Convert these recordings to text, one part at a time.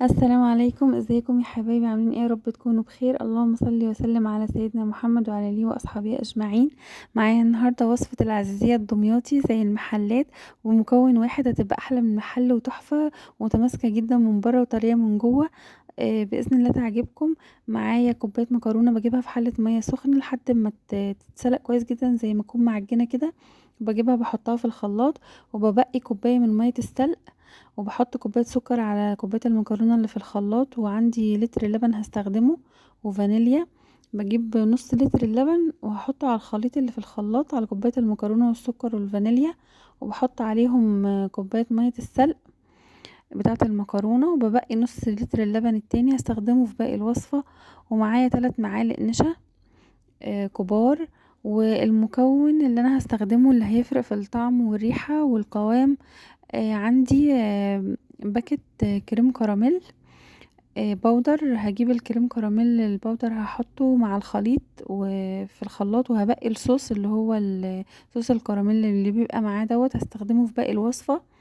السلام عليكم، ازيكم يا حبايبي؟ عاملين ايه؟ يا رب تكونوا بخير. اللهم صل وسلم على سيدنا محمد وعلى اله واصحابه اجمعين. معايا النهارده وصفه العزيزيه الدمياطي زي المحلات، ومكون واحد هتبقى احلى من محل وتحفه ومتماسكه جدا من بره وطريه من جوه. باذن الله تعجبكم. معايا كوبايه مكرونه بجيبها في حله ميه سخنه لحد ما تتسلق كويس جدا زي ما تكون معجنه كده. بجيبها بحطها في الخلاط، وببقي كوبايه من ميه السلق، وبحط كوباية سكر على كوباية المكرونة اللي في الخلاط، وعندي لتر لبن هستخدمه وفانيليا. بجيب نص لتر اللبن وهحطه على الخليط اللي في الخلاط على كوباية المكرونة والسكر والفانيليا، وبحط عليهم كوباية مية السلق بتاعة المكرونة، وببقي نص لتر اللبن التاني هستخدمه في باقي الوصفة. ومعايا 3 معالق نشا كبار. والمكون اللي انا هستخدمه اللي هيفرق في الطعم والريحة والقوام، عندي باكت كريم كراميل بودر. هجيب الكريم كراميل البودر هحطه مع الخليط وفي الخلاط، وهبقي الصوص اللي هو صوص الكراميل اللي بيبقى معاه دوت هستخدمه في باقي الوصفة.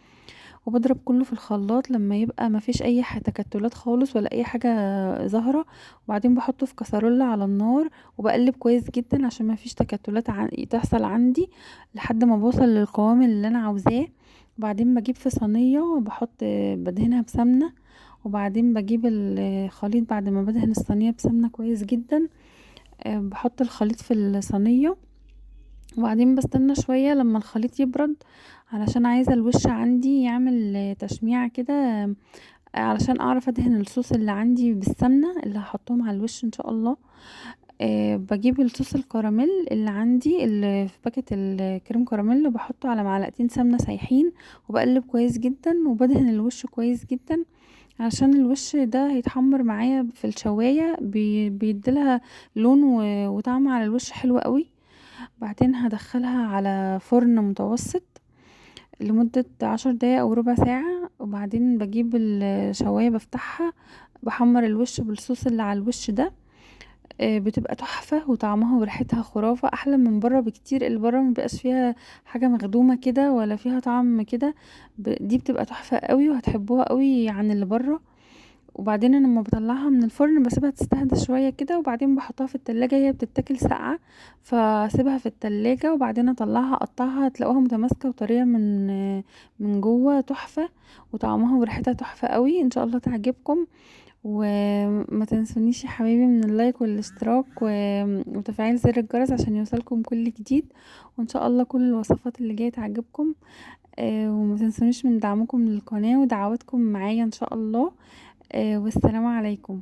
وبضرب كله في الخلاط لما يبقى مفيش اي تكتلات خالص ولا اي حاجة ظاهرة. وبعدين بحطه في كسرولة على النار، وبقلب كويس جدا عشان مفيش تكتلات تحصل عندي لحد ما بوصل للقوام اللي انا عاوزاه. وبعدين بجيب في صينية وبحط بدهنها بسمنة. وبعدين بجيب الخليط بعد ما بدهن الصينية بسمنة كويس جدا. بحط الخليط في الصينية، وبعدين بستنى شوية لما الخليط يبرد علشان عايزة الوش عندي يعمل تشميع كده، علشان اعرف ادهن الصوص اللي عندي بالسمنة اللي هحطهم على الوش ان شاء الله. بجيب الصوص الكراميل اللي عندي اللي في باكت الكريم كراميل، وبحطه على معلقتين سمنة سايحين، وبقلب كويس جدا وبدهن الوش كويس جدا عشان الوش ده هيتحمر معايا في الشواية، بيديلها لون وطعم على الوش حلو قوي. بعدين هدخلها على فرن متوسط لمدة 10 دقايق او ربع ساعة. وبعدين بجيب الشواية بفتحها، بحمر الوش بالصوص اللي على الوش ده. بتبقى تحفة وطعمها وريحتها خرافة، احلى من بره بكتير. اللي بره مبيبقاش فيها حاجة مخدومة كده ولا فيها طعم كده. دي بتبقى تحفة قوي وهتحبوها قوي عن اللي بره. وبعدين انا لما بطلعها من الفرن بسيبها تستهدى شوية كده، وبعدين بحطها في التلاجة. هي بتتاكل ساقعة، فاسيبها في التلاجة وبعدين اطلعها اقطعها هتلاقوها متماسكة وطرية من جوه تحفة، وطعمها وريحتها تحفة قوي. ان شاء الله تعجبكم. وما تنسونيش يا حبايبي من اللايك والاشتراك وتفعيل زر الجرس عشان يوصلكم كل جديد. وان شاء الله كل الوصفات اللي جايه تعجبكم. وما تنسونيش من دعمكم للقناه ودعواتكم معايا ان شاء الله. والسلام عليكم.